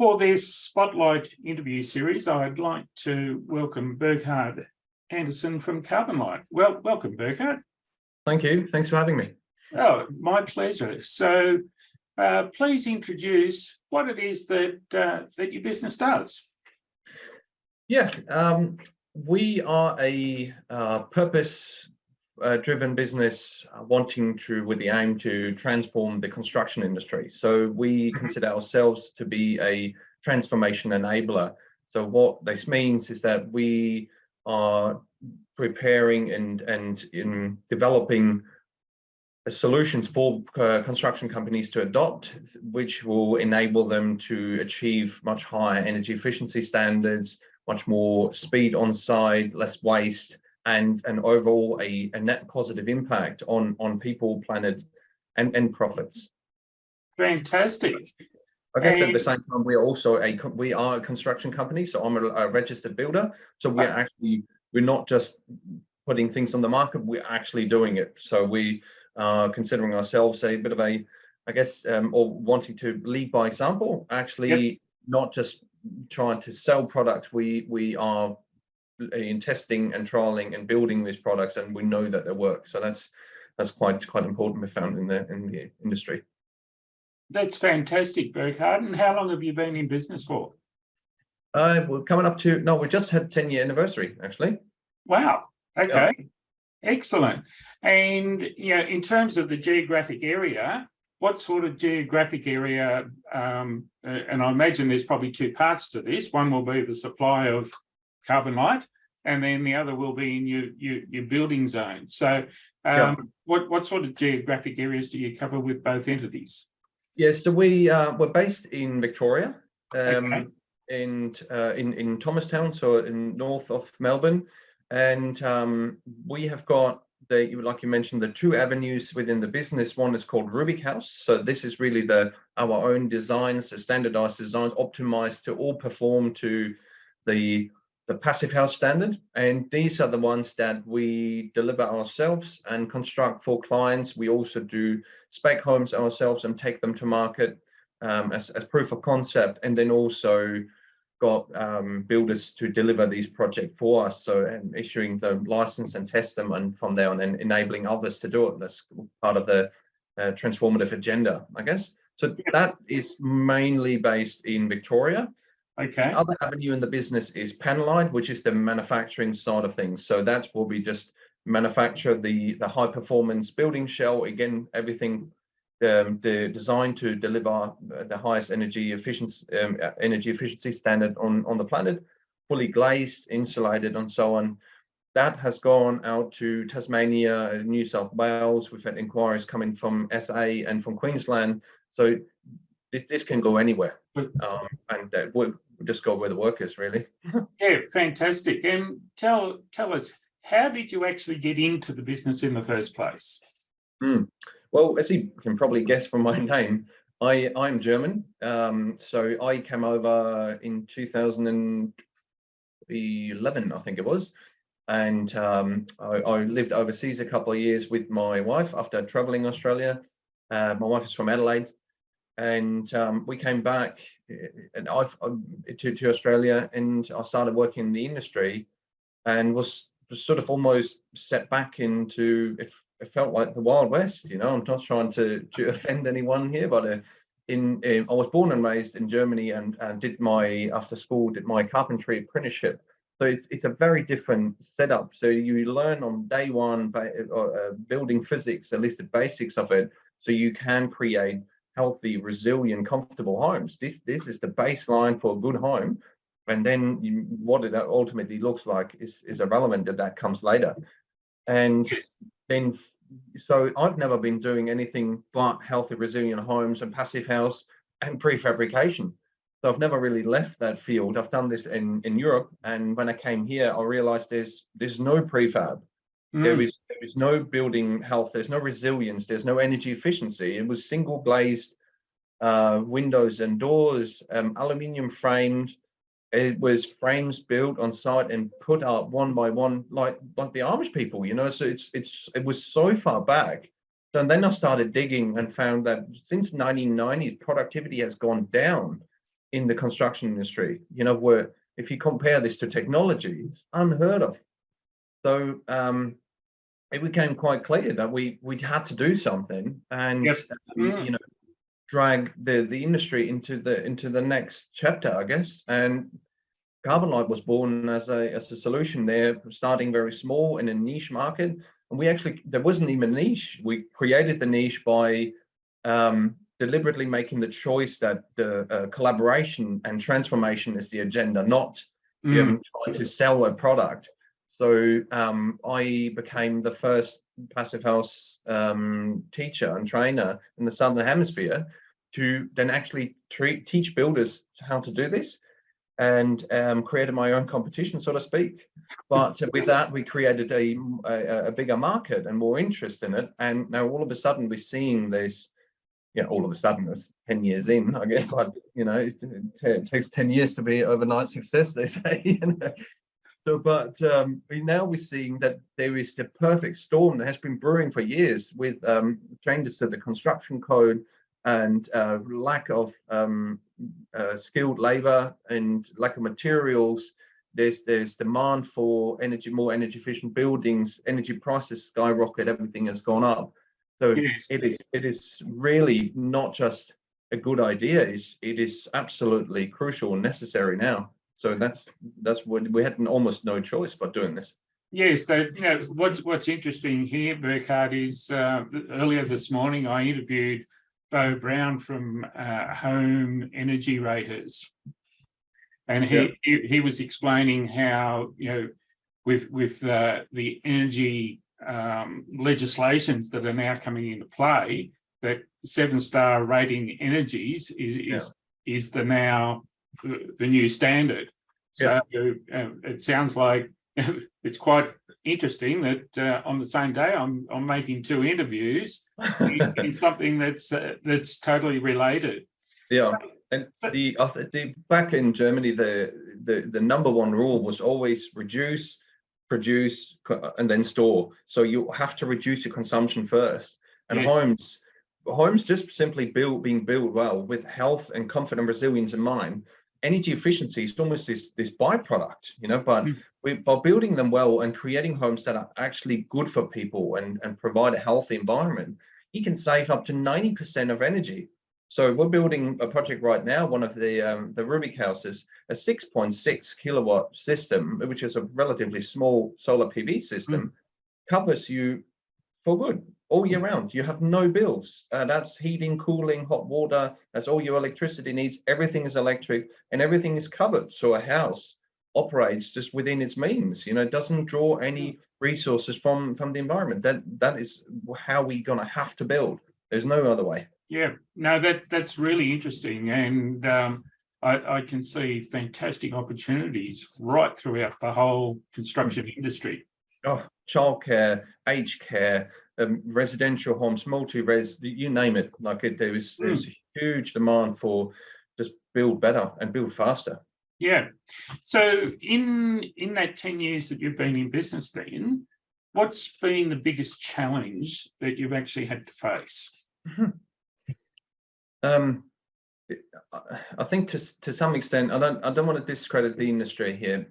For this Spotlight interview series, I'd like to welcome Burkhard Hansen from Carbonlite. Well, welcome, Burkhard. Thank you. Thanks for having me. Oh, my pleasure. So please introduce what it is that your business does. Yeah, we are a purpose-driven business wanting to, with the aim to transform the construction industry. So we consider ourselves to be a transformation enabler. So what this means is that we are preparing and in developing solutions for construction companies to adopt, which will enable them to achieve much higher energy efficiency standards, much more speed on site, less waste, and overall a net positive impact on people, planet, and profits. Fantastic. I guess at the same time, we are a construction company, so I'm a registered builder. So we're not just putting things on the market, we're actually doing it. So we are considering ourselves a bit of a, I guess, or wanting to lead by example, actually not just trying to sell product. We are in testing and trialing and building these products, and we know that they work. So that's quite important. We found in the industry. That's fantastic, Burkhard. And how long have you been in business for? We're coming up to we just had 10-year anniversary actually. Wow. Okay. Yeah. Excellent. And in terms of the geographic area, what sort of geographic area? And I imagine there's probably two parts to this. One will be the supply of Carbonlite, and then the other will be in your building zone. So, what sort of geographic areas do you cover with both entities? Yeah, so we're based in Victoria, Okay. in Thomastown, so in north of Melbourne, and we have got like you mentioned, the two avenues within the business. One is called Rubik House. So this is really our own designs, the standardized designs, optimized to all perform to the passive house standard. And these are the ones that we deliver ourselves and construct for clients. We also do spec homes ourselves and take them to market as proof of concept, and then also got builders to deliver these projects for us, so and issuing the license and test them, and from there on then enabling others to do it. That's part of the transformative agenda, I guess. So that is mainly based in Victoria. Okay. The other avenue in the business is PanelLite, which is the manufacturing side of things. So that's where we just manufacture the high performance building shell. Again, everything the design to deliver the highest energy efficiency standard on the planet, fully glazed, insulated, and so on. That has gone out to Tasmania, New South Wales. We've had inquiries coming from SA and from Queensland. So this can go anywhere, and we'll just go where the work is, really. Yeah, fantastic. And tell us, how did you actually get into the business in the first place? Well, as you can probably guess from my name, I'm German. So I came over in 2011, I think it was, and I lived overseas a couple of years with my wife after traveling Australia. My wife is from Adelaide, and we came back and to Australia, and I started working in the industry, and was sort of almost set back into it felt like the Wild West. I'm not trying to offend anyone here, but I was born and raised in Germany, and after school did my carpentry apprenticeship. So it's a very different setup. So you learn on day one building physics, at least the basics of it, so you can create healthy, resilient, comfortable homes. This is the baseline for a good home. And then what it ultimately looks like is irrelevant. That comes later. And then, so I've never been doing anything but healthy, resilient homes and passive house and prefabrication. So I've never really left that field. I've done this in Europe, and when I came here, I realized there's no prefab. There is no building health. There's no resilience. There's no energy efficiency. It was single glazed windows and doors, aluminium framed. It was frames built on site and put up one by one, like the Amish people, So it was so far back. So then I started digging and found that since 1990, productivity has gone down in the construction industry, you know, where if you compare this to technology, it's unheard of. So it became quite clear that we had to do something, and Yep. you know, drag the industry into the next chapter, I guess. And Carbonlite was born as a solution there, starting very small in a niche market. And we actually, there wasn't even a niche. We created the niche by deliberately making the choice that the collaboration and transformation is the agenda, not trying to sell a product. So I became the first passive house teacher and trainer in the Southern Hemisphere to then actually teach builders how to do this, and created my own competition, so to speak. But with that, we created a bigger market and more interest in it. And now all of a sudden we're seeing this, all of a sudden it's 10 years in, I guess, but it takes 10 years to be overnight success, they say. So, but now we're seeing that there is the perfect storm that has been brewing for years, with changes to the construction code and lack of skilled labor and lack of materials. There's demand for energy, more energy efficient buildings. Energy prices skyrocket. Everything has gone up. So Yes. it is really not just a good idea. It is absolutely crucial and necessary now. So that's what we had almost no choice but doing this. Yes, what's interesting here, Burkhard, is earlier this morning I interviewed Bo Brown from Home Energy Raters, and he was explaining how with the energy legislations that are now coming into play, that 7-star rating energies is the new standard. So it sounds like it's quite interesting that on the same day I'm making 2 interviews in something that's totally related. Yeah, so, and the back in Germany, the number one rule was always reduce, produce, and then store. So you have to reduce your consumption first. And homes just simply being built well with health and comfort and resilience in mind. Energy efficiency is almost this byproduct, but by building them well and creating homes that are actually good for people and provide a healthy environment, you can save up to 90% of energy. So we're building a project right now, one of the Rubik houses, a 6.6 kilowatt system, which is a relatively small solar PV system, covers you for good all year round. You have no bills. That's heating, cooling, hot water. That's all your electricity needs. Everything is electric and everything is covered. So a house operates just within its means. It doesn't draw any resources from the environment. That is how we're going to have to build. There's no other way. Yeah, no, that's really interesting, and I can see fantastic opportunities right throughout the whole construction industry. Oh, childcare, aged care, residential homes, multi-res, you name it. There's a huge demand for just build better and build faster. Yeah. So in that 10 years that you've been in business, then, what's been the biggest challenge that you've actually had to face? I think to some extent, I don't want to discredit the industry here,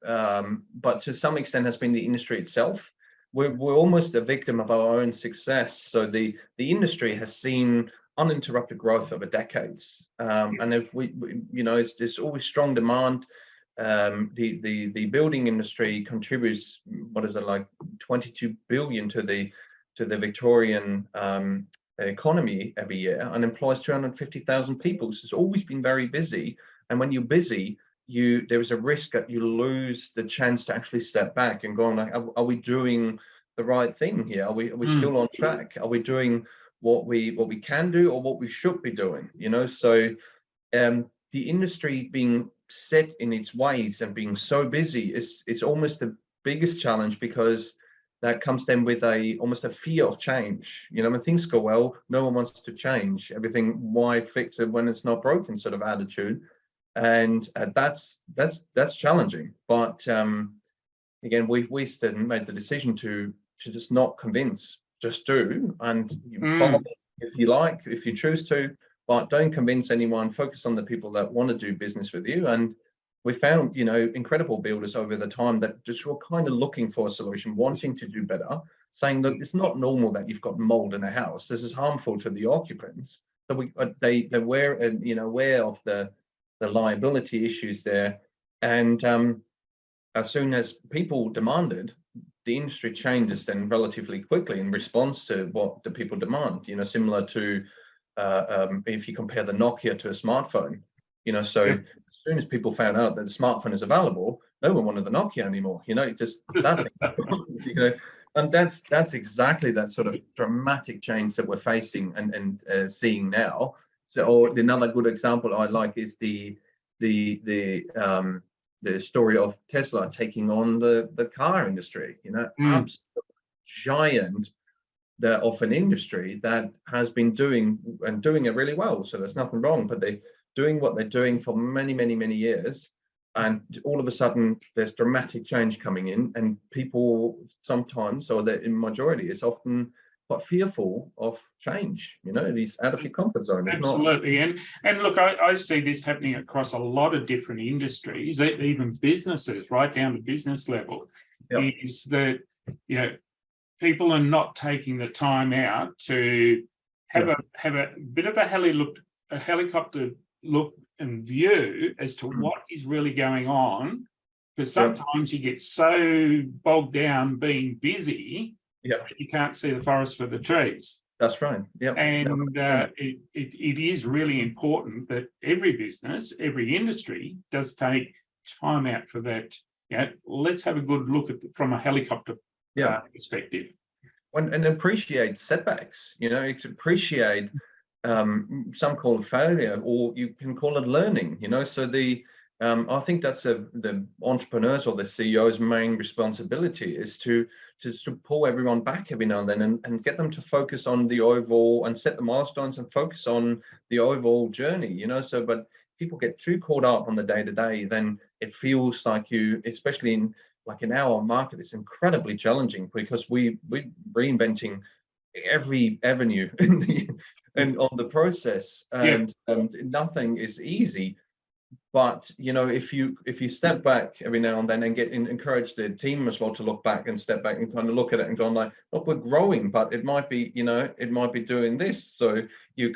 but to some extent has been the industry itself. We're almost a victim of our own success. So the industry has seen uninterrupted growth over decades, and if there's always strong demand. The building industry contributes, what is it, like 22 billion to the Victorian economy every year, and employs 250,000 people. So it's always been very busy. And when you're busy, there is a risk that you lose the chance to actually step back and go on, like, are we doing the right thing here? Are we still on track? Are we doing what we can do or what we should be doing? So the industry being set in its ways and being so busy is almost the biggest challenge, because that comes then with almost a fear of change. When things go well, no one wants to change everything. Why fix it when it's not broken, sort of attitude. And that's challenging. But again, we still made the decision to just not convince, just do, and you follow if you like, if you choose to, but don't convince anyone. Focus on the people that want to do business with you. And we found, you know, incredible builders over the time that just were kind of looking for a solution, wanting to do better, saying that it's not normal that you've got mold in a house. This is harmful to the occupants. So they were, you know, aware of the liability issues there. And as soon as people demanded, the industry changes then relatively quickly in response to what the people demand, you know, similar to if you compare the Nokia to a smartphone, you know, so as soon as people found out that the smartphone is available, no one wanted the Nokia anymore, you know, it just that thing, you know, and that's exactly that sort of dramatic change that we're facing and seeing now. So, or another good example I like is the story of Tesla taking on the car industry, you know, absolute giant of an industry that has been doing it really well. So there's nothing wrong, but they're doing what they're doing for many, many, many years. And all of a sudden there's dramatic change coming in, and people sometimes, or the majority is often quite fearful of change, you know, these out of your comfort zone. It's absolutely. And look, I see this happening across a lot of different industries, even businesses, right down to business level, is that, you know, people are not taking the time out to have a bit of a helicopter look and view as to what is really going on, because sometimes you get so bogged down being busy that you can't see the forest for the trees. That's right. Yeah. And it is really important that every business, every industry does take time out for that. Yeah, let's have a good look at from a helicopter perspective. And appreciate setbacks, you know, to appreciate some call it failure, or you can call it learning, you know. So I think that's the entrepreneurs or the CEO's main responsibility, is to pull everyone back every now and then and get them to focus on the overall and set the milestones and focus on the overall journey, you know. So, but people get too caught up on the day-to-day, then it feels like especially in our market, it's incredibly challenging because we're reinventing every avenue and on the process, and nothing is easy. But you know, if you step back every now and then and encourage the team as well to look back and step back and kind of look at it and go like, look, we're growing, but it might be, you know, it might be doing this. So you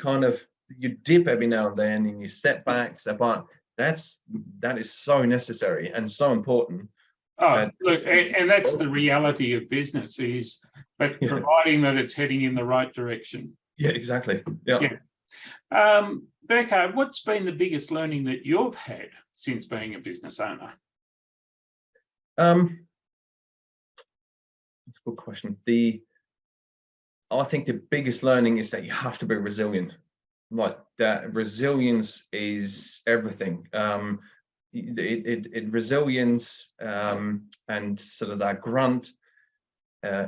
dip every now and then and you step back, but that is so necessary and so important. Oh, look, and that's the reality of business, is but providing that it's heading in the right direction. Yeah, exactly. Yeah. Burkhard, what's been the biggest learning that you've had since being a business owner? That's a good question. I think the biggest learning is that you have to be resilient. Like that, resilience is everything. Resilience and sort of that grunt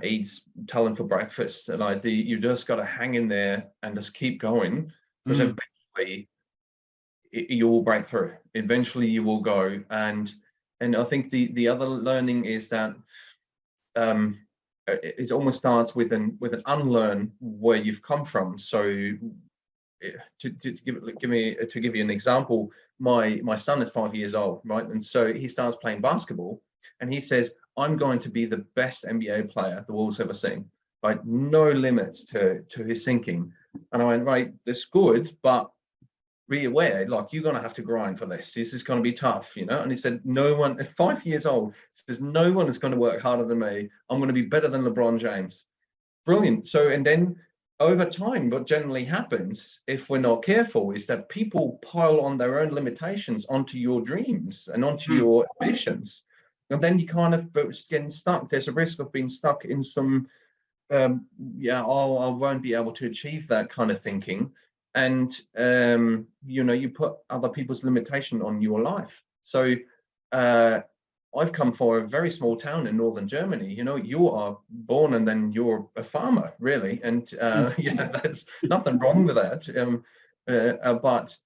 eats talent for breakfast, and you just got to hang in there and just keep going, because eventually you will break through. Eventually you will go, and I think the other learning is that it almost starts with an unlearn where you've come from. So to give you an example, my son is 5 years old, right? And so he starts playing basketball and he says, I'm going to be the best NBA player the world's ever seen. Right? No limits to his thinking. And I went, right, that's good, but be aware, like, you're going to have to grind for this. This is going to be tough, you know? And he said, no one, at 5 years old, says, no one is going to work harder than me. I'm going to be better than LeBron James. Brilliant. So, and then over time, what generally happens, if we're not careful, is that people pile on their own limitations onto your dreams and onto your ambitions. And then you kind of getting stuck. There's a risk of being stuck in some, I won't be able to achieve that kind of thinking. And, you know, you put other people's limitation on your life. So I've come from a very small town in northern Germany. You know, you are born and then you're a farmer, really. And, you know, there's nothing wrong with that. But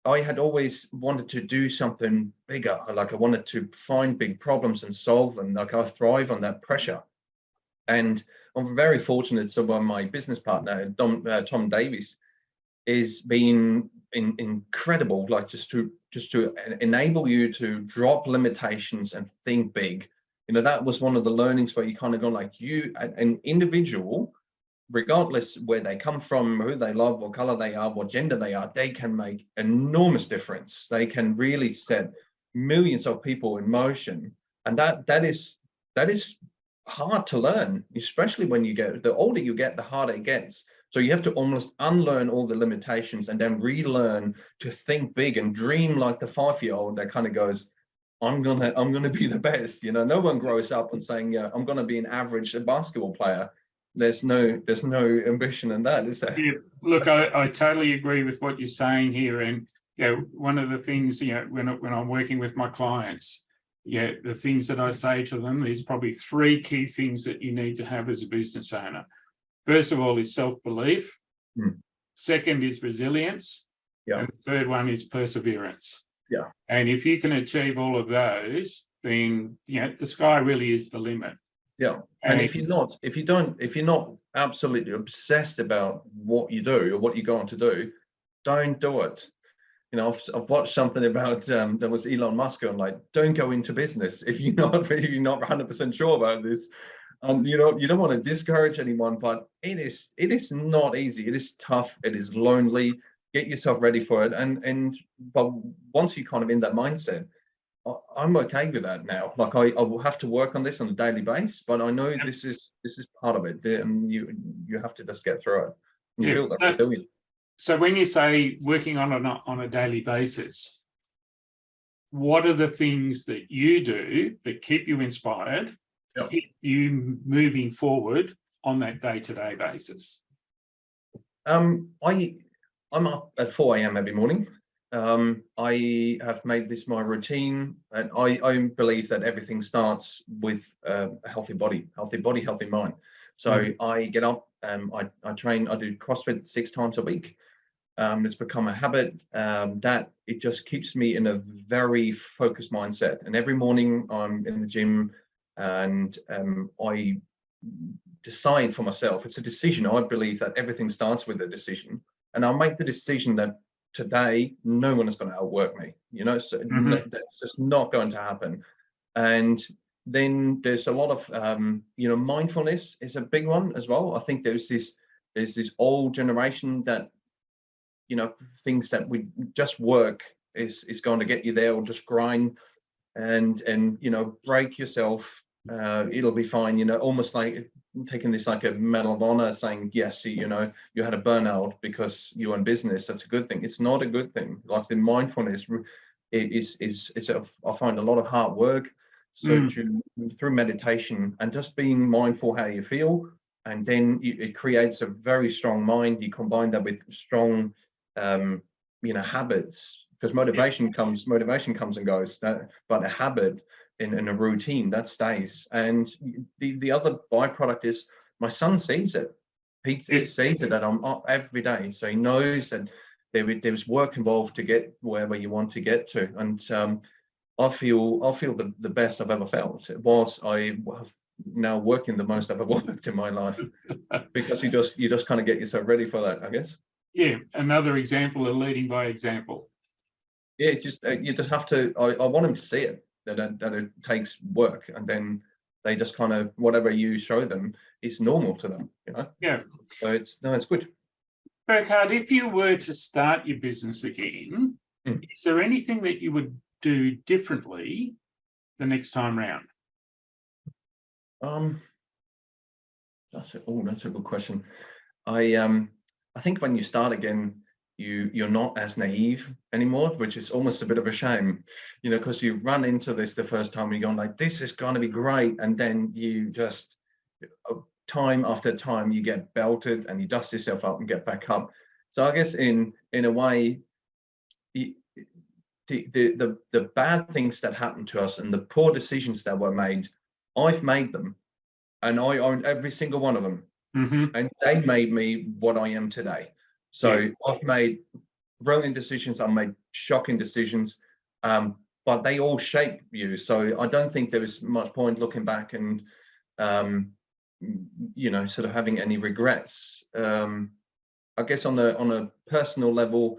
I had always wanted to do something bigger. Like, I wanted to find big problems and solve them. Like, I thrive on that pressure. And I'm very fortunate. So my business partner, Tom Davies, is been incredible, like just to enable you to drop limitations and think big. You know, that was one of the learnings where you kind of go like, you, an individual, regardless where they come from, who they love, what color they are, what gender they are, they can make enormous difference. They can really set millions of people in motion, and that is hard to learn, especially when you get, the older you get, the harder it gets. So you have to almost unlearn all the limitations and then relearn to think big and dream like the 5-year-old that kind of goes, I'm gonna be the best. You know, no one grows up and saying, yeah, I'm gonna be an average basketball player. There's no ambition in that, is there? Yeah, look, I totally agree with what you're saying here. And one of the things, when I'm working with my clients, the things that I say to them is probably 3 key things that you need to have as a business owner. First of all is self-belief. Second is resilience. And the third one is perseverance. And if you can achieve all of those, then the sky really is the limit. And if you're not absolutely obsessed about what you do or what you're going to do, don't do it. You know, I've watched something about there was Elon Musk on, like, don't go into business if you're not 100% sure about this. You don't want to discourage anyone, but it is not easy. It is tough. It is lonely. Get yourself ready for it. But once you're kind of in that mindset, I'm okay with that now. Like I will have to work on this on a daily basis, but I know this is part of it, and you have to just get through it and build that resilience. So when you say working on a daily basis, what are the things that you do that keep you inspired, keep you moving forward on that day-to-day basis? I'm up at 4 a.m. every morning. I have made this my routine, and I believe that everything starts with a healthy body, healthy mind. So I get up, I train, I do CrossFit 6 times a week. It's become a habit that it just keeps me in a very focused mindset. And every morning I'm in the gym, and I decide for myself. It's a decision. I believe that everything starts with a decision, and I'll make the decision that today no one is going to outwork me. You know, so that's just not going to happen. And then there's a lot of mindfulness is a big one as well. I think there's this old generation that thinks that we just work is going to get you there, or just grind and break yourself, it'll be fine. Almost like taking this like a medal of honor, saying yes, you had a burnout because you're in business. That's a good thing. It's not a good thing. Like the mindfulness I find a lot of hard work. So through meditation and just being mindful how you feel, and then it creates a very strong mind. You combine that with strong habits, because motivation comes and goes, but a habit in a routine that stays. And the other byproduct is my son sees it. He sees it that I'm up every day, so he knows that there's work involved to get wherever you want to get to. And I feel the best I've ever felt, whilst I have now working the most I've ever worked in my life, because you just kind of get yourself ready for that, I guess. Yeah, another example of leading by example. Yeah, you just have to. I want them to see it, that it takes work, and then they just kind of, whatever you show them is normal to them. Yeah. So it's good. Burkhard, if you were to start your business again, is there anything that you would do differently the next time round? That's a good question. I think when you start again, you're not as naive anymore, which is almost a bit of a shame, because you run into this the first time, you're going like, this is going to be great, and then you just time after time you get belted and you dust yourself up and get back up. So I guess in a way, the bad things that happened to us and the poor decisions that were made, I've made them, and I own every single one of them. And they made me what I am today. So I've made brilliant decisions, I've made shocking decisions, but they all shape you. So I don't think there is much point looking back and sort of having any regrets. I guess on a personal level,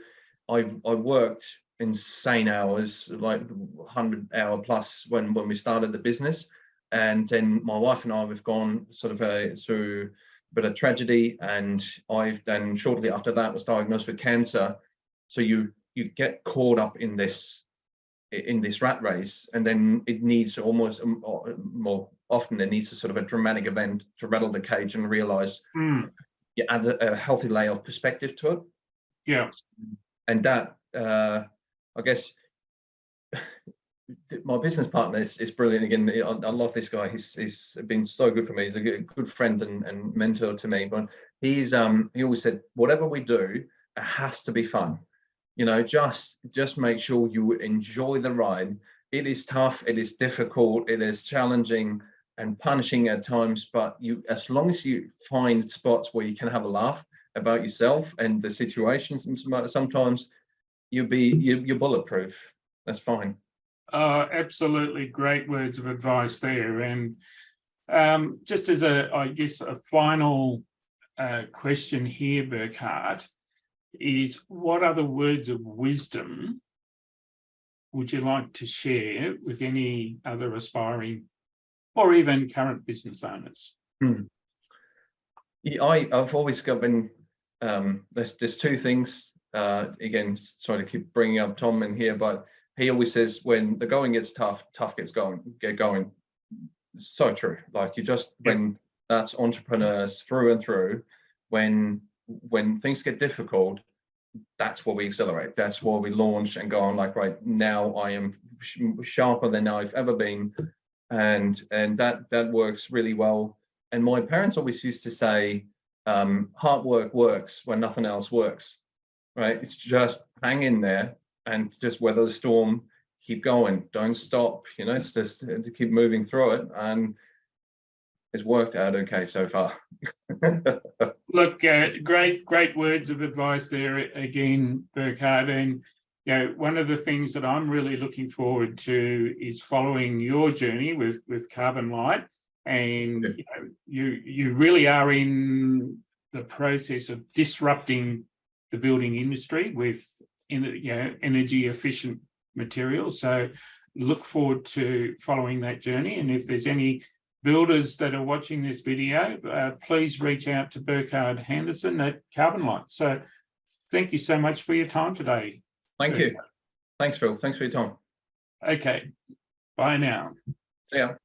I worked insane hours, like 100-hour plus when we started the business. And then my wife and I have gone sort of through a bit of tragedy, and I've then shortly after that was diagnosed with cancer. So you get caught up in this rat race, and then it needs almost more often it needs a sort of a dramatic event to rattle the cage and realize you add a healthy layer of perspective to it. Yeah. And that I guess my business partner is brilliant. Again, I love this guy. He's been so good for me. He's a good friend and mentor to me. But he always said, whatever we do, it has to be fun. You know, just make sure you enjoy the ride. It is tough, it is difficult, it is challenging and punishing at times, but as long as you find spots where you can have a laugh about yourself and the situations, sometimes you're bulletproof. That's fine. Absolutely great words of advice there. And just as I guess a final question here, Burkhard, is what other words of wisdom would you like to share with any other aspiring or even current business owners? Yeah, I've always been, there's two things, again, sorry to keep bringing up Tom in here, but he always says when the going gets tough gets going. So true. Like when that's entrepreneurs through and through, when things get difficult, that's where we accelerate. That's where we launch and go on like, right now I am sharper than I've ever been. And that works really well. And my parents always used to say, hard work works when nothing else works, right? It's just hang in there and just weather the storm, keep going, don't stop, you know, it's just to keep moving through it. And it's worked out okay so far. Look, great words of advice there again, Burkhard. And you know, one of the things that I'm really looking forward to is following your journey with Carbonlite. And you know, you really are in the process of disrupting the building industry with energy efficient materials. So look forward to following that journey. And if there's any builders that are watching this video, please reach out to Burkhard Hansen at Carbonlite. So thank you so much for your time today. Thank you. Thanks, Phil. Thanks for your time. Okay. Bye now. See ya.